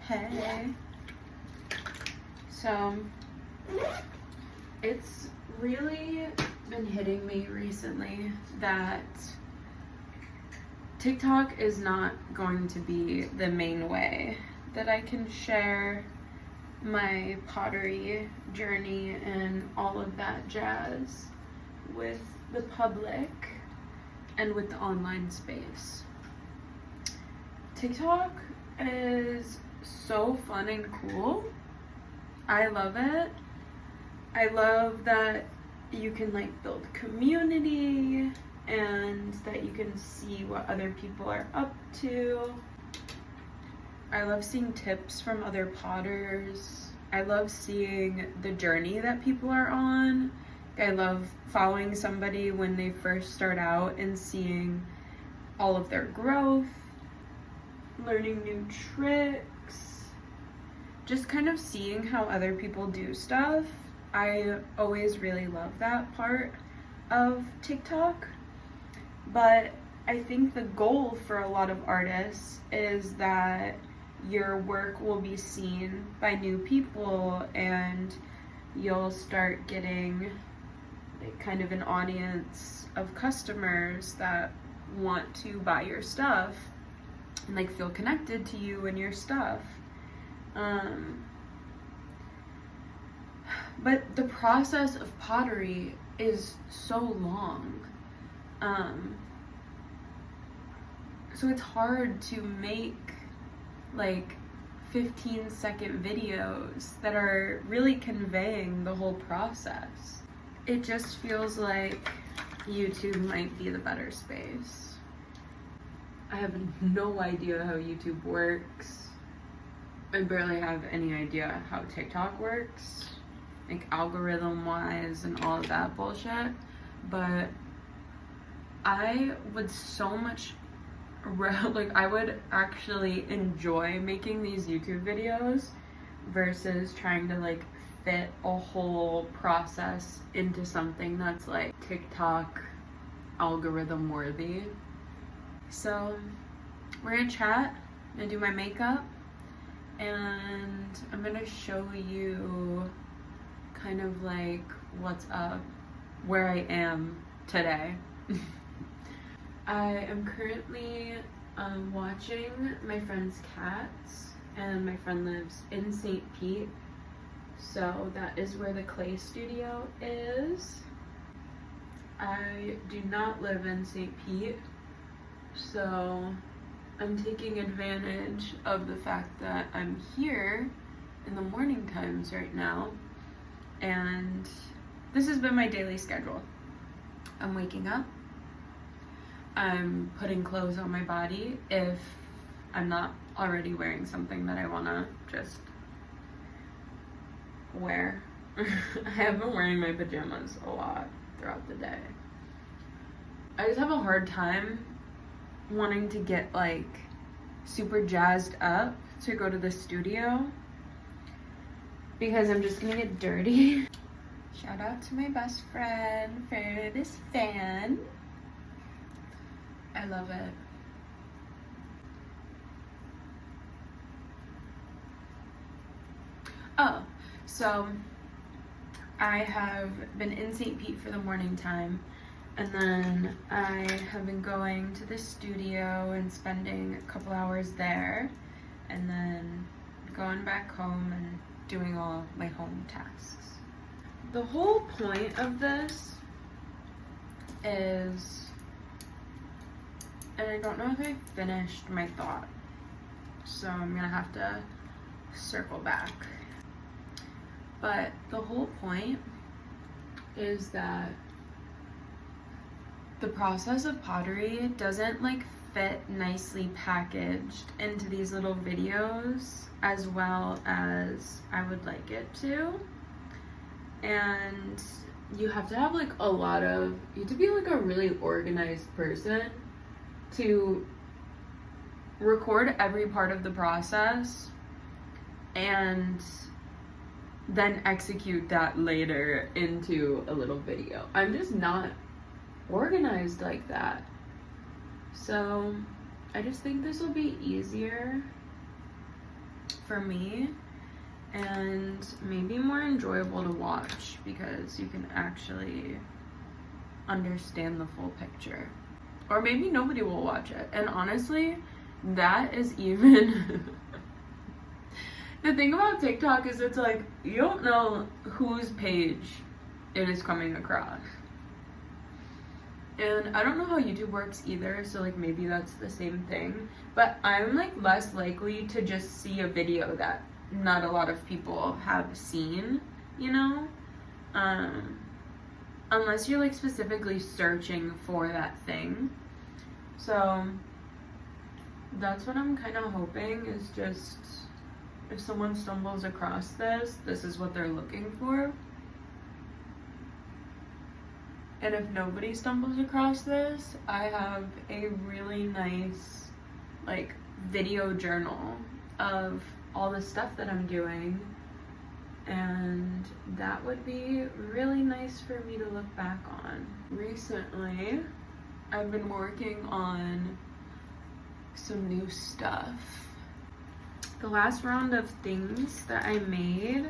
Hey. So, it's really been hitting me recently that TikTok is not going to be the main way that I can share my pottery journey and all of that jazz with the public and with the online space. TikTok is so fun and cool. I love it. I love that you can like build community and that you can see what other people are up to. I love seeing tips from other potters. I love seeing the journey that people are on. I love following somebody when they first start out and seeing all of their growth, learning new tricks, just kind of seeing how other people do stuff. I always really love that part of TikTok. But I think the goal for a lot of artists is that your work will be seen by new people and you'll start getting like kind of an audience of customers that want to buy your stuff and like feel connected to you and your stuff. But the process of pottery is so long. So it's hard to make like 15-second videos that are really conveying the whole process. It just feels like YouTube might be the better space. I have no idea how YouTube works. I barely have any idea how TikTok works, like algorithm-wise and all of that bullshit. But I would so much, like I would actually enjoy making these YouTube videos versus trying to like fit a whole process into something that's like TikTok algorithm worthy. So we're gonna chat, I'm gonna do my makeup, and I'm gonna show you kind of like what's up, where I am today. I am currently watching my friend's cats, and my friend lives in St. Pete, so that is where the clay studio is. I do not live in St. Pete, so I'm taking advantage of the fact that I'm here in the morning times right now, and this has been my daily schedule. I'm waking up, I'm putting clothes on my body if I'm not already wearing something that I wanna just wear. I have been wearing my pajamas a lot throughout the day. I just have a hard time wanting to get like super jazzed up to go to the studio because I'm just gonna get dirty. Shout out to my best friend for this fan. I love it. Oh, so I have been in St. Pete for the morning time, and then I have been going to the studio and spending a couple hours there, and then going back home and doing all my home tasks. The whole point of this is, and I don't know if I finished my thought, so I'm gonna have to circle back. But the whole point is that the process of pottery doesn't like fit nicely packaged into these little videos as well as I would like it to. And you have to have like you have to be like a really organized person to record every part of the process and then execute that later into a little video. I'm just not organized like that. So I just think this will be easier for me, and maybe more enjoyable to watch because you can actually understand the full picture. Or maybe nobody will watch it. And honestly, that is even the thing about TikTok is it's like you don't know whose page it is coming across. And I don't know how YouTube works either, so like maybe that's the same thing. But I'm like less likely to just see a video that not a lot of people have seen, you know? Unless you're like specifically searching for that thing. So that's what I'm kind of hoping is just if someone stumbles across this, this is what they're looking for. And if nobody stumbles across this, I have a really nice like video journal of all the stuff that I'm doing, and that would be really nice for me to look back on. Recently, I've been working on some new stuff. The last round of things that I made,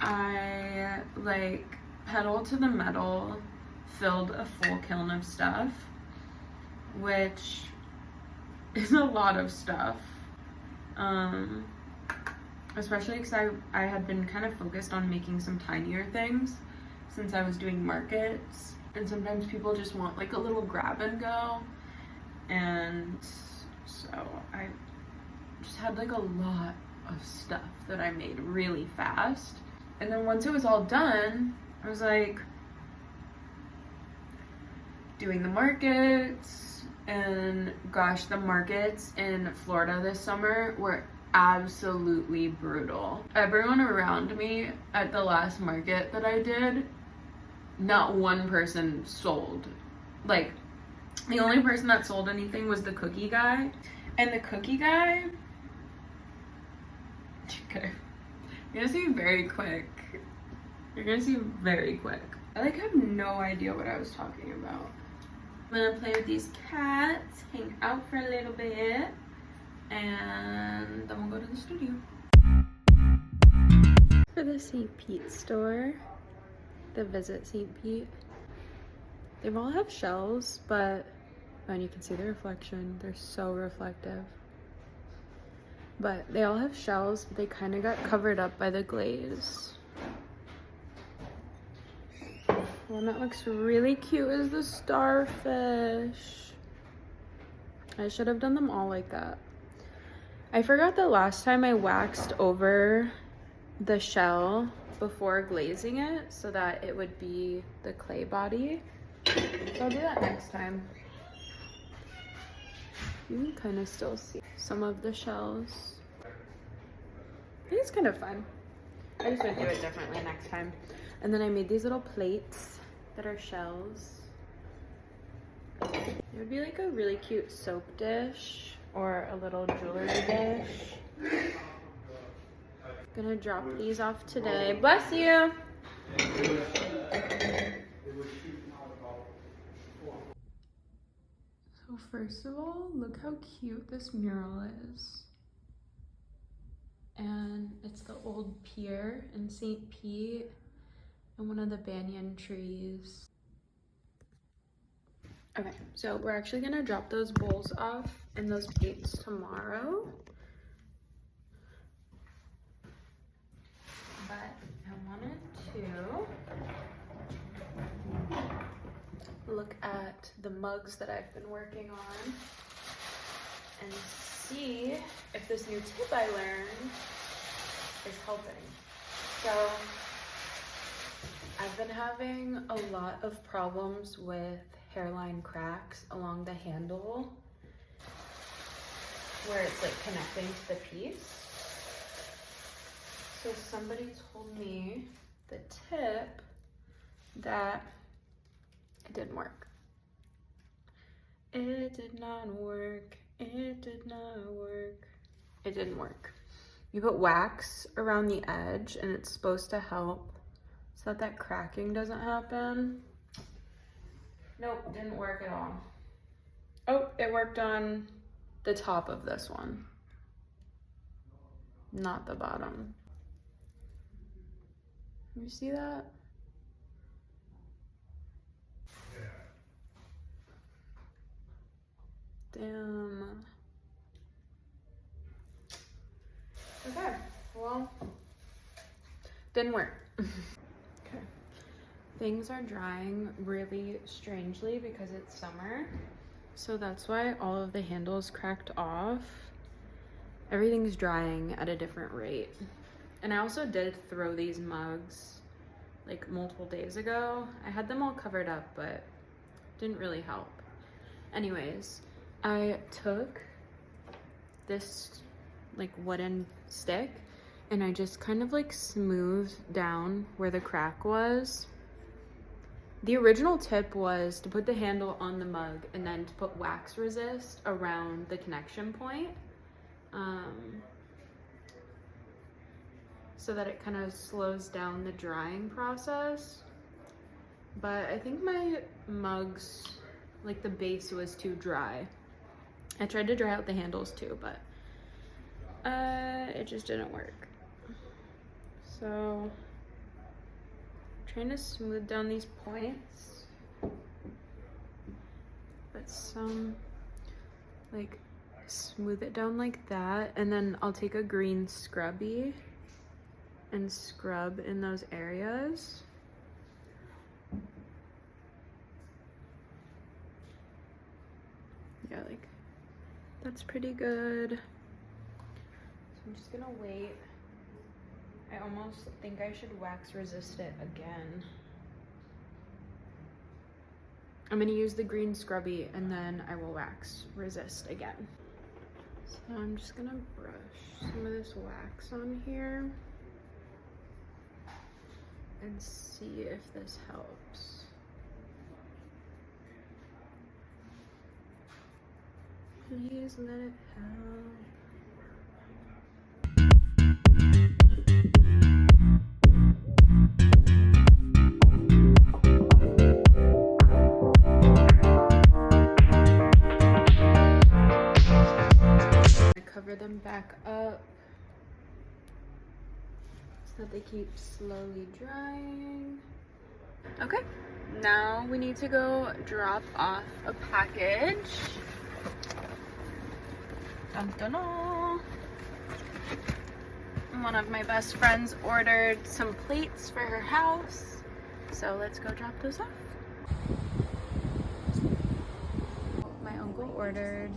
I like pedal to the metal filled a full kiln of stuff, which is a lot of stuff. Especially because I had been kind of focused on making some tinier things since I was doing markets, and sometimes people just want like a little grab and go, and so I just had like a lot of stuff that I made really fast. And then once it was all done, I was like doing the markets, and gosh, the markets in Florida this summer were absolutely brutal. Everyone around me at the last market that I did, not one person sold. Like, the only person that sold anything was the cookie guy. And the cookie guy, okay, you're gonna see very quick. You're gonna see very quick. I like have no idea what I was talking about. I'm gonna play with these cats, hang out for a little bit, and then we'll go to the studio. For the St. Pete store, the Visit St. Pete, they all have shells, but, and you can see the reflection, they're so reflective. But they all have shells, but they kind of got covered up by the glaze. One that looks really cute is the starfish. I should have done them all like that. I forgot that last time I waxed over the shell before glazing it so that it would be the clay body. So I'll do that next time. You can kind of still see some of the shells. I think it's kind of fun. I just would do it differently next time. And then I made these little plates that are shells. It would be like a really cute soap dish or a little jewelry dish. Gonna drop these off today. Bless you! So first of all, look how cute this mural is. And it's the old pier in St. Pete and one of the banyan trees. Okay, so we're actually gonna drop those bowls off and those plates tomorrow. But I wanted to look at the mugs that I've been working on and see if this new tip I learned is helping. So I've been having a lot of problems with hairline cracks along the handle where it's like connecting to the piece. So somebody told me the tip that it didn't work. It did not work. It did not work. It didn't work. You put wax around the edge and it's supposed to help so that cracking doesn't happen. Nope, didn't work at all. Oh, it worked on the top of this one. not the bottom. You see that? Damn. Okay, well, didn't work. Okay. Things are drying really strangely because it's summer. So that's why all of the handles cracked off. Everything's drying at a different rate. And I also did throw these mugs like multiple days ago. I had them all covered up, but didn't really help. Anyways, I took this like wooden stick and I just kind of like smoothed down where the crack was. The original tip was to put the handle on the mug and then to put wax resist around the connection point, so that it kind of slows down the drying process. But I think my mugs, like the base was too dry. I tried to dry out the handles too, but it just didn't work. So trying to smooth down these points, but some like smooth it down like that, and then I'll take a green scrubby and scrub in those areas. Yeah, like that's pretty good. So I'm just gonna wait. I almost think I should wax resist it again. I'm gonna use the green scrubby and then I will wax resist again. So I'm just gonna brush some of this wax on here and see if this helps. Please let it help. Them back up so that they keep slowly drying. Okay, now we need to go drop off a package. Dun, dun, dun. One of my best friends ordered some plates for her house, so let's go drop those off. My uncle ordered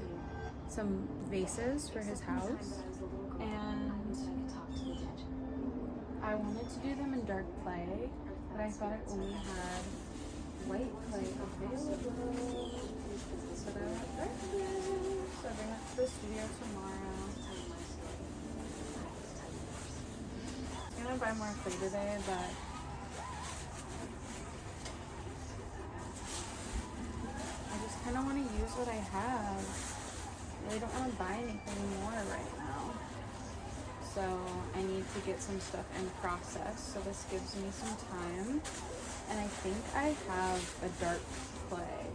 some vases for his house, and I wanted to do them in dark clay, but I thought it only had white clay available, so they're like dark clay. So I bring it to the studio tomorrow. I'm gonna buy more clay today, but I just kind of want to use what I have. I don't want to buy anything more right now. So I need to get some stuff in process. So this gives me some time. And I think I have a dark clay.